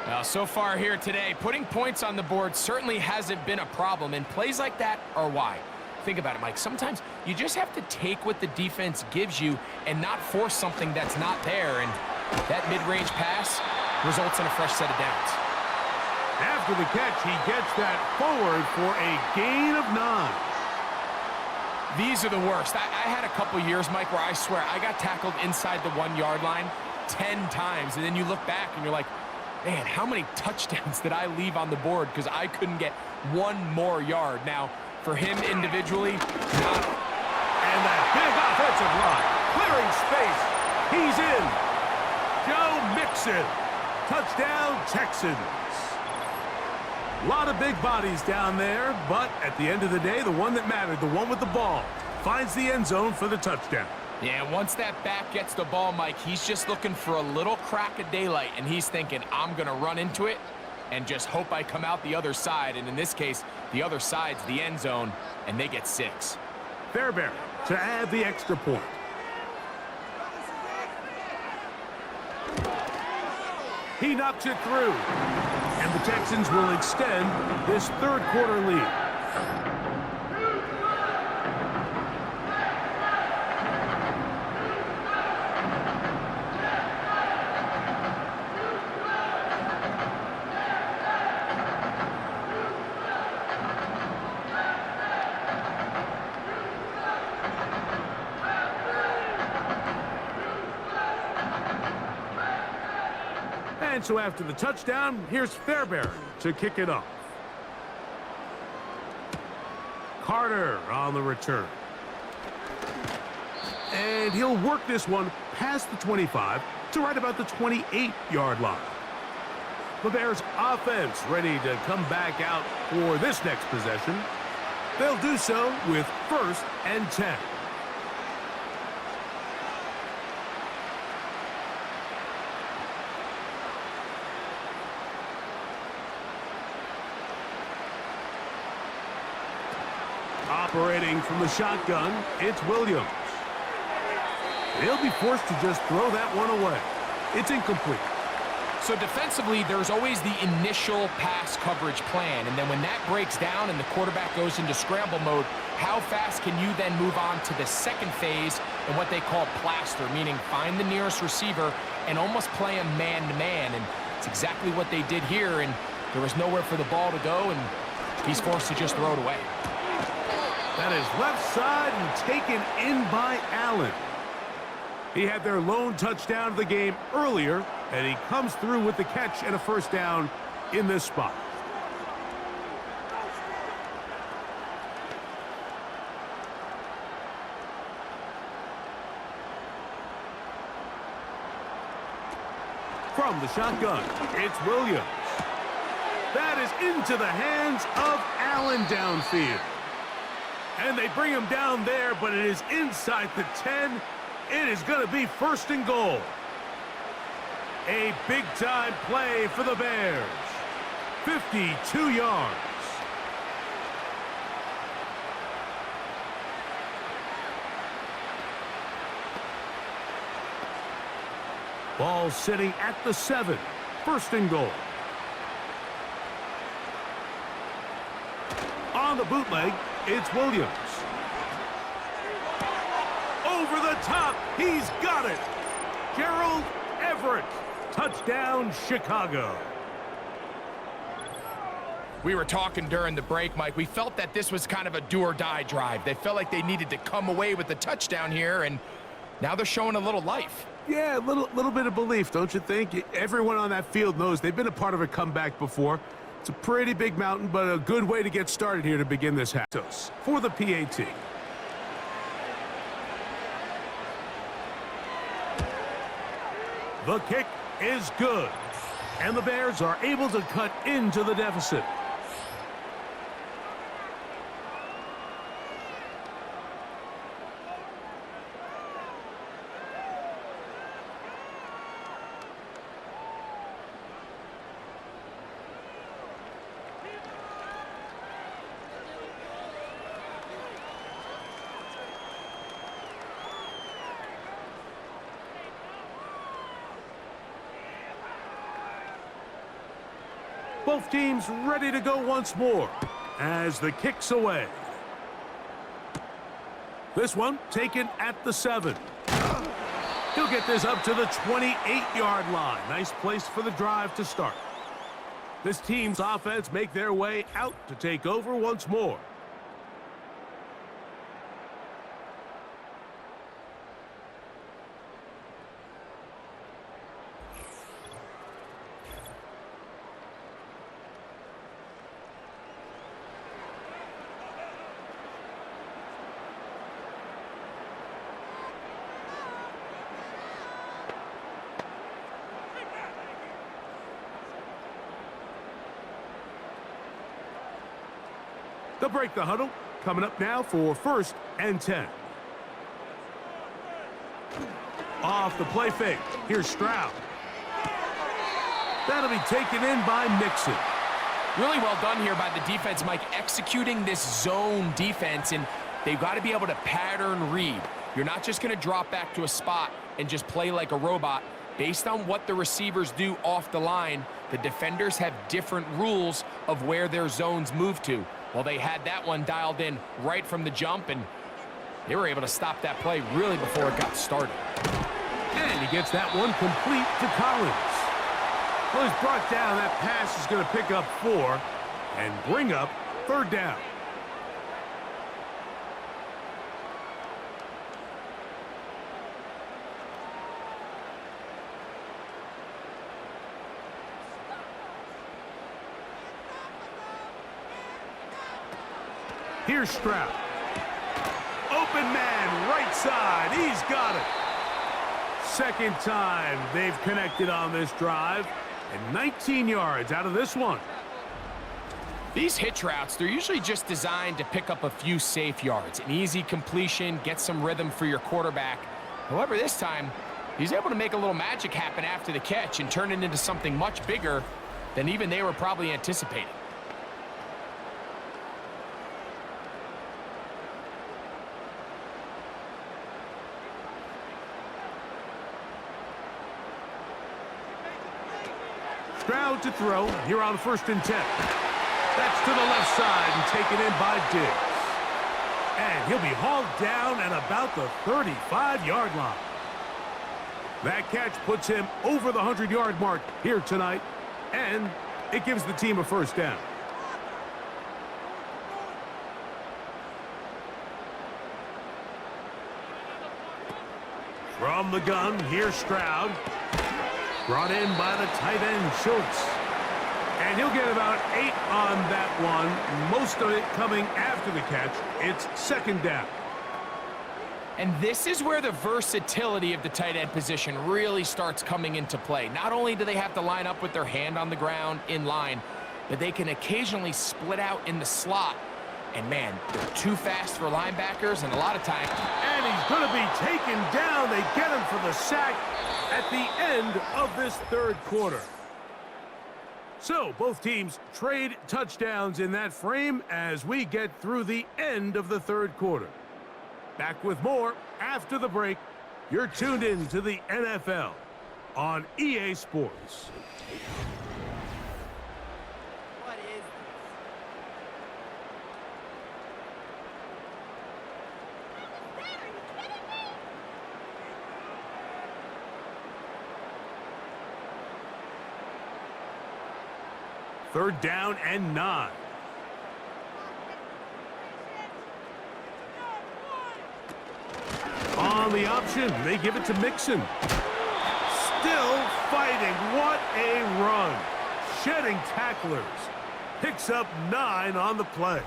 Well, so far here today, putting points on the board certainly hasn't been a problem, and plays like that are why. Think about it, Mike. Sometimes you just have to take what the defense gives you and not force something that's not there, and that mid-range pass results in a fresh set of downs. After the catch, he gets that forward for a gain of 9. These are the worst. I had a couple years, Mike, where I swear I got tackled inside the 1-yard line 10 times, and then you look back and you're like, man, how many touchdowns did I leave on the board because I couldn't get one more yard? Now, for him individually, not. And that big offensive line, clearing space. He's in. Joe Mixon. Touchdown, Texans. A lot of big bodies down there, but at the end of the day, the one that mattered, the one with the ball, finds the end zone for the touchdown. Yeah, once that back gets the ball, Mike, he's just looking for a little crack of daylight, and he's thinking, I'm going to run into it and just hope I come out the other side. And in this case, the other side's the end zone, and they get 6. Fairbairn to add the extra point. He knocks it through. And the Texans will extend this third-quarter lead. And so after the touchdown, here's Fairbairn to kick it off. Carter on the return. And he'll work this one past the 25 to right about the 28-yard line. The Bears offense ready to come back out for this next possession. They'll do so with 1st and 10. Operating from the shotgun, it's Williams. They'll be forced to just throw that one away. It's incomplete. So defensively, there's always the initial pass coverage plan, and then when that breaks down and the quarterback goes into scramble mode, how fast can you then move on to the second phase and what they call plaster, meaning find the nearest receiver and almost play him man-to-man, and it's exactly what they did here, and there was nowhere for the ball to go, and he's forced to just throw it away. That is left side and taken in by Allen. He had their lone touchdown of the game earlier, and he comes through with the catch and a first down in this spot. From the shotgun, it's Williams. That is into the hands of Allen downfield. And they bring him down there, but it is inside the 10. It is going to be 1st and goal. A big-time play for the Bears. 52 yards. Ball sitting at the 7. First and goal. On the bootleg, it's Williams. Over the top, he's got it. Gerald Everett, touchdown Chicago. We were talking during the break, Mike. We felt that this was kind of a do-or-die drive. They felt like they needed to come away with the touchdown here, and now they're showing a little life. Yeah, a little bit of belief, don't you think? Everyone on that field knows they've been a part of a comeback before. It's a pretty big mountain, but a good way to get started here to begin this half. For the PAT. The kick is good, and the Bears are able to cut into the deficit. Both teams ready to go once more as the kick's away. This one taken at the 7. He'll get this up to the 28-yard line. Nice place for the drive to start. This team's offense make their way out to take over once more. They'll break the huddle. Coming up now for 1st and 10. Off the play fake. Here's Stroud. That'll be taken in by Mixon. Really well done here by the defense, Mike, executing this zone defense, and they've got to be able to pattern read. You're not just going to drop back to a spot and just play like a robot. Based on what the receivers do off the line, the defenders have different rules of where their zones move to. Well, they had that one dialed in right from the jump, and they were able to stop that play really before it got started. And he gets that one complete to Collins. Well, he's brought down. That pass is going to pick up 4 and bring up 3rd down. Here's Stroud. Open man, right side. He's got it. Second time they've connected on this drive. And 19 yards out of this one. These hitch routes, they're usually just designed to pick up a few safe yards. An easy completion, get some rhythm for your quarterback. However, this time, he's able to make a little magic happen after the catch and turn it into something much bigger than even they were probably anticipating. Stroud to throw here on 1st and 10. That's to the left side and taken in by Diggs. And he'll be hauled down at about the 35-yard line. That catch puts him over the 100-yard mark here tonight, and it gives the team a 1st down. From the gun, here's Stroud. Brought in by the tight end, Schultz. And he'll get about 8 on that one. Most of it coming after the catch. It's 2nd down. And this is where the versatility of the tight end position really starts coming into play. Not only do they have to line up with their hand on the ground in line, but they can occasionally split out in the slot. And man, they're too fast for linebackers, and a lot of times. And he's going to be taken down. They get him for the sack at the end of this 3rd quarter. So both teams trade touchdowns in that frame as we get through the end of the 3rd quarter. Back with more after the break. You're tuned in to the NFL. on EA Sports. What is this? Are you kidding me? Third down and 9. On the option, they give it to Mixon. Still fighting. What a run. Shedding tacklers. Picks up 9 on the play.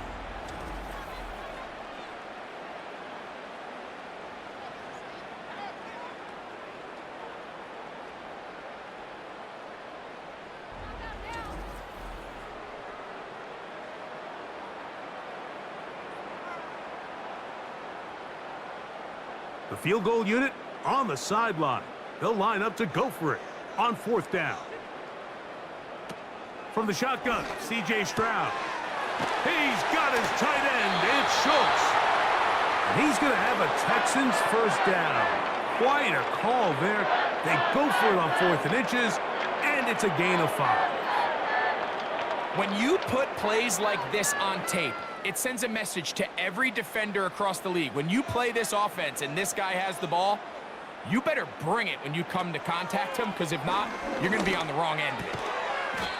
The field goal unit on the sideline. They'll line up to go for it on 4th down. From the shotgun, C.J. Stroud. He's got his tight end. It's Schultz. And he's going to have a Texans first down. Quite a call there. They go for it on 4th and inches, and it's a gain of 5. When you put plays like this on tape, it sends a message to every defender across the league. When you play this offense and this guy has the ball, you better bring it when you come to contact him, because if not, you're going to be on the wrong end of it.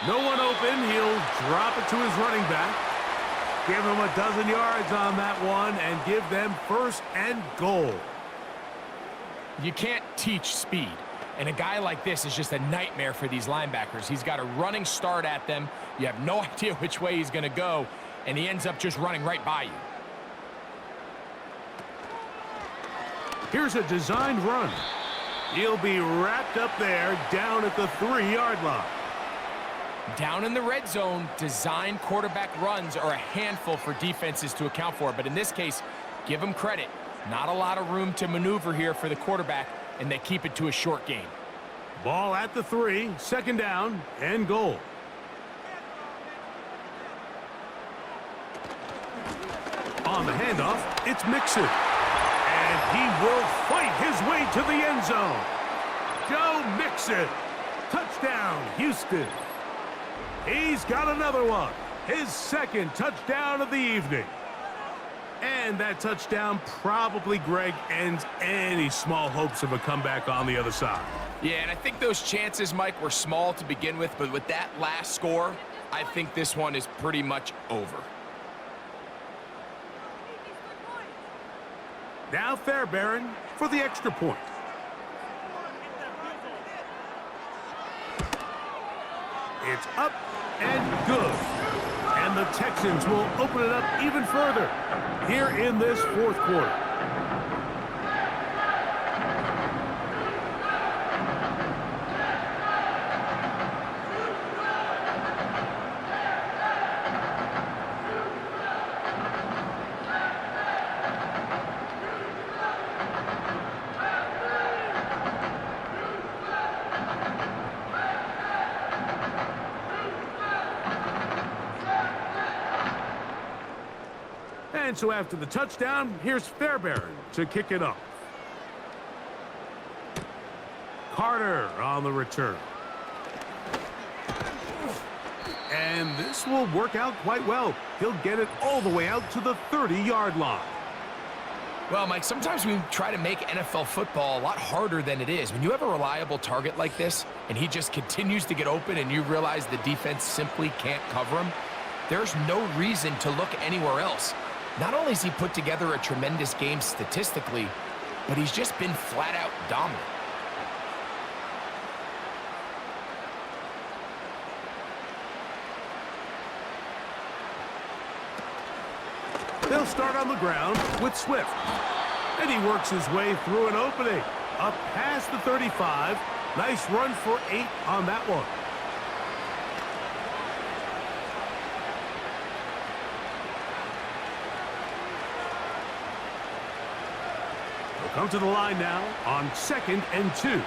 No one open. He'll drop it to his running back. Give him a dozen yards on that one and give them 1st and goal. You can't teach speed, and a guy like this is just a nightmare for these linebackers. He's got a running start at them. You have no idea which way he's going to go, and he ends up just running right by you. Here's a designed run. He'll be wrapped up there down at the 3-yard line. Down in the red zone, designed quarterback runs are a handful for defenses to account for. But in this case, give them credit. Not a lot of room to maneuver here for the quarterback, and they keep it to a short game. Ball at the 3, 2nd down and goal. On the handoff, it's Mixon. And he will fight his way to the end zone. Joe Mixon. Touchdown, Houston. He's got another one. His 2nd touchdown of the evening. And that touchdown probably, Greg, ends any small hopes of a comeback on the other side. Yeah, and I think those chances, Mike, were small to begin with, but with that last score, I think this one is pretty much over. Now Fairbairn for the extra point. It's up and good. And the Texans will open it up even further here in this 4th quarter. And so after the touchdown, here's Fairbairn to kick it off. Carter on the return. And this will work out quite well. He'll get it all the way out to the 30-yard line. Well, Mike, sometimes we try to make NFL football a lot harder than it is. When you have a reliable target like this, and he just continues to get open, and you realize the defense simply can't cover him, there's no reason to look anywhere else. Not only has he put together a tremendous game statistically, but he's just been flat-out dominant. They'll start on the ground with Swift. And he works his way through an opening. Up past the 35. Nice run for 8 on that one. Come to the line now on 2nd and 2.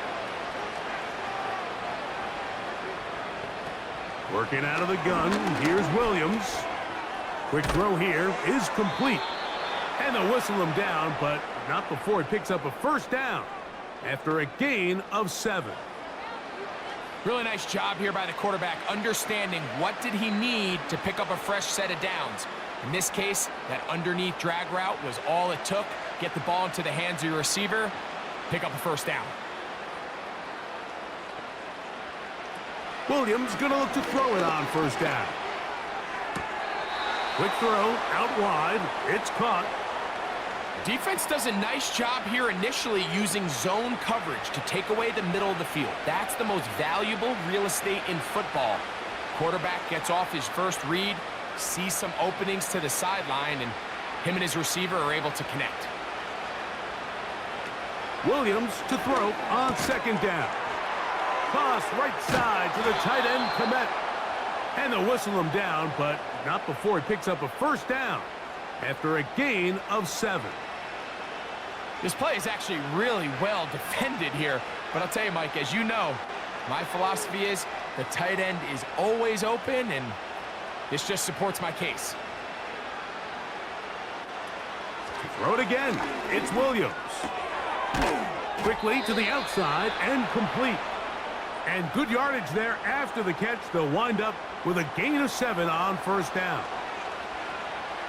Working out of the gun, here's Williams. Quick throw here is complete. And they'll whistle him down, but not before he picks up a 1st down after a gain of 7. Really nice job here by the quarterback, understanding what did he need to pick up a fresh set of downs. In this case, that underneath drag route was all it took. Get the ball into the hands of your receiver, pick up a first down. Williams going to look to throw it on first down. Quick throw, out wide. It's caught. Defense does a nice job here initially using zone coverage to take away the middle of the field. That's the most valuable real estate in football. Quarterback gets off his first read, sees some openings to the sideline, and him and his receiver are able to connect. Williams to throw on second down. Toss right side to the tight end, Komet. And they'll whistle him down, but not before he picks up a first down after a gain of 7. This play is actually really well defended here, but I'll tell you, Mike, as you know, my philosophy is the tight end is always open, and this just supports my case. Throw it again. It's Williams. Quickly to the outside and complete. And good yardage there after the catch. They'll wind up with a gain of 7 on first down.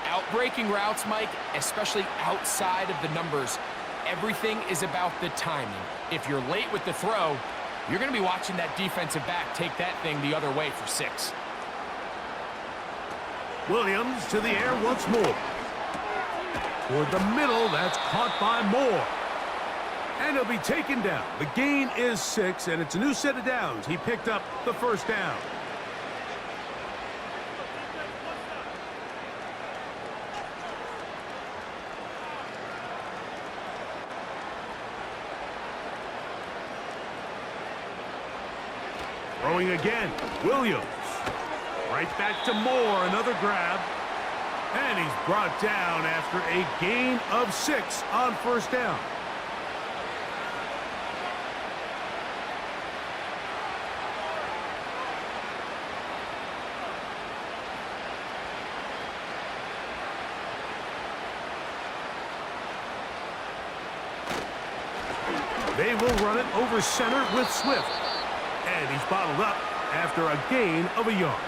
Outbreaking routes, Mike, especially outside of the numbers, everything is about the timing. If you're late with the throw, you're going to be watching that defensive back take that thing the other way for 6. Williams to the air once more. Toward the middle, that's caught by Moore. And he'll be taken down. The gain is 6, and it's a new set of downs. He picked up the first down. Throwing again, Williams. Right back to Moore, another grab. And he's brought down after a gain of 6 on first down. They will run it over center with Swift. And he's bottled up after a gain of a yard.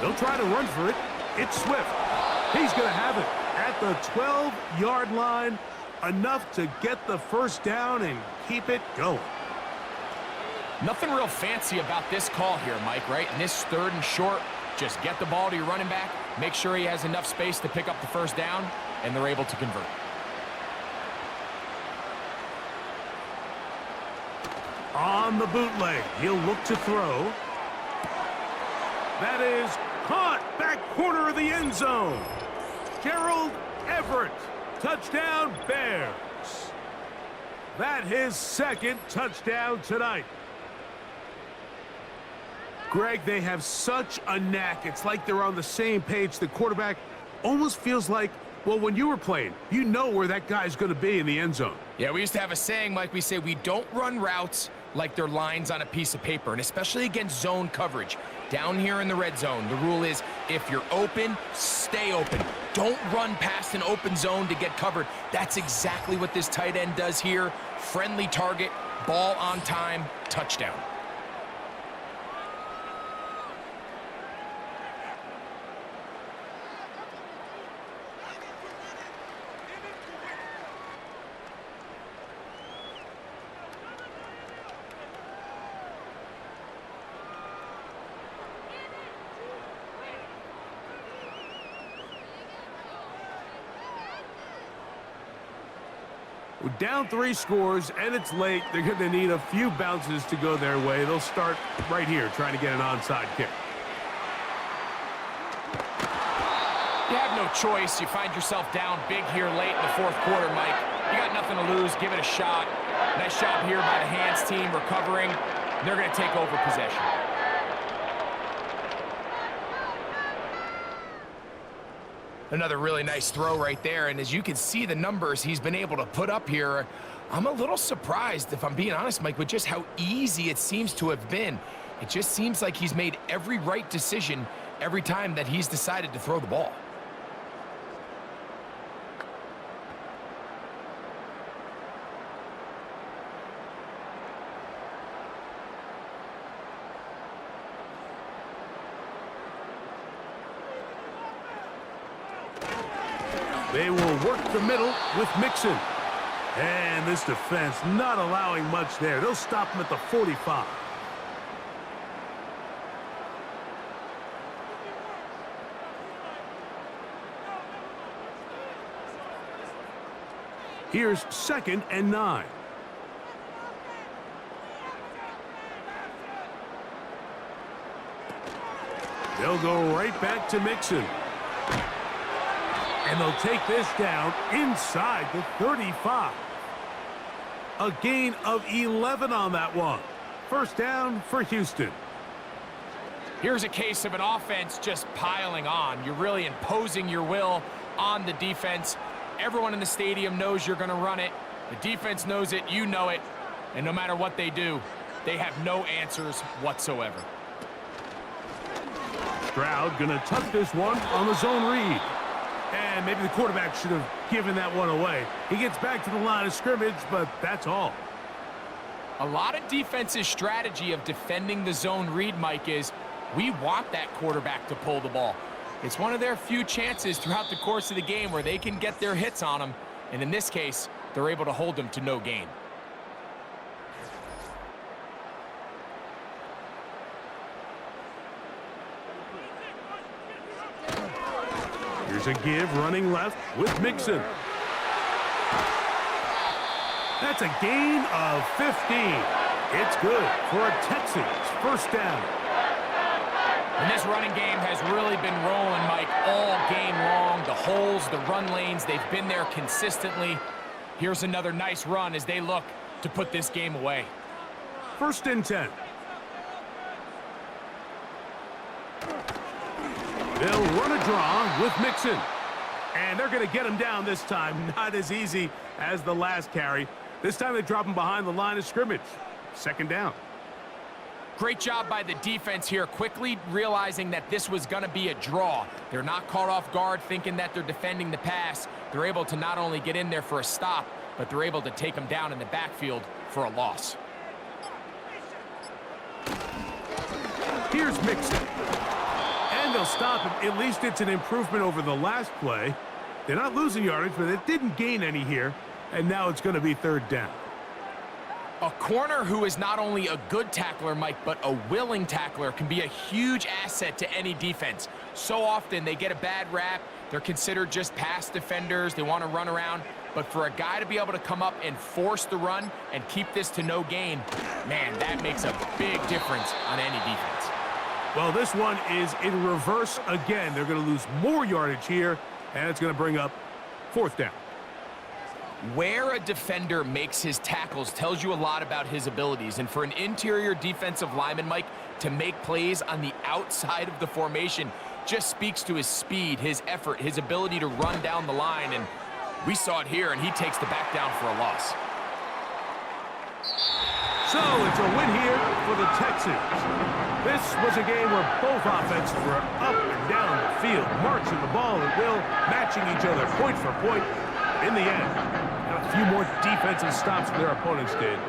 They'll try to run for it. It's Swift. He's going to have it at the 12-yard line. Enough to get the first down and keep it going. Nothing real fancy about this call here, Mike, right? In this 3rd and short, just get the ball to your running back, make sure he has enough space to pick up the first down, and they're able to convert. On the bootleg, he'll look to throw. That is caught back corner of the end zone. Gerald Everett. Touchdown, Bears. That his 2nd touchdown tonight. Greg, they have such a knack. It's like they're on the same page. The quarterback almost feels like, well, when you were playing, you know where that guy's going to be in the end zone. Yeah, we used to have a saying, Mike, we say we don't run routes like they're lines on a piece of paper, and especially against zone coverage. Down here in the red zone, the rule is if you're open, stay open. Don't run past an open zone to get covered. That's exactly what this tight end does here. Friendly target, ball on time, touchdown. We're down 3 scores, and it's late. They're going to need a few bounces to go their way. They'll start right here, trying to get an onside kick. You have no choice. You find yourself down big here late in the 4th quarter, Mike. You got nothing to lose. Give it a shot. Nice job here by the hands team recovering. They're going to take over possession. Another really nice throw right there, and as you can see the numbers he's been able to put up here, I'm a little surprised, if I'm being honest, Mike, with just how easy it seems to have been. It just seems like he's made every right decision every time that he's decided to throw the ball. They will work the middle with Mixon. And this defense not allowing much there. They'll stop him at the 45. Here's 2nd and 9. They'll go right back to Mixon. And they'll take this down inside the 35. A gain of 11 on that one. First down for Houston. Here's a case of an offense just piling on. You're really imposing your will on the defense. Everyone in the stadium knows you're going to run it. The defense knows it, you know it. And no matter what they do, they have no answers whatsoever. Stroud going to tuck this one on the zone read. And maybe the quarterback should have given that one away. He gets back to the line of scrimmage, but that's all. A lot of defense's strategy of defending the zone read, Mike, is we want that quarterback to pull the ball. It's one of their few chances throughout the course of the game where they can get their hits on them. And in this case, they're able to hold them to no gain. Here's a give running left with Mixon. That's a gain of 15. It's good for a Texans first down. And this running game has really been rolling, Mike, all game long. The holes, the run lanes, they've been there consistently. Here's another nice run as they look to put this game away. 1st and 10. They'll run a draw with Mixon. And they're going to get him down this time. Not as easy as the last carry. This time they drop him behind the line of scrimmage. 2nd down. Great job by the defense here, quickly realizing that this was going to be a draw. They're not caught off guard thinking that they're defending the pass. They're able to not only get in there for a stop, but they're able to take him down in the backfield for a loss. Here's Mixon. And they'll stop him. At least it's an improvement over the last play. They're not losing yardage, but they didn't gain any here. And now it's going to be 3rd down. A corner who is not only a good tackler, Mike, but a willing tackler can be a huge asset to any defense. So often they get a bad rap. They're considered just pass defenders. They want to run around. But for a guy to be able to come up and force the run and keep this to no gain, man, that makes a big difference on any defense. Well, this one is in reverse again. They're going to lose more yardage here, and it's going to bring up 4th down. Where a defender makes his tackles tells you a lot about his abilities. And for an interior defensive lineman, Mike, to make plays on the outside of the formation just speaks to his speed, his effort, his ability to run down the line. And we saw it here, and he takes the back down for a loss. So it's a win here for the Texans. This was a game where both offenses were up and down the field, marching the ball at will, matching each other point for point. In the end, got a few more defensive stops than their opponents did.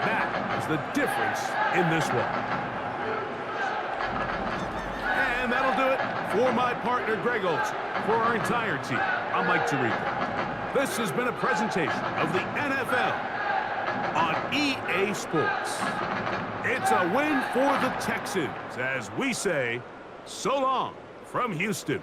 That is the difference in this one. And that'll do it for my partner, Greg Olson. For our entire team, I'm Mike Tirico. This has been a presentation of the NFL on EA Sports. It's a win for the Texans as we say so long from Houston.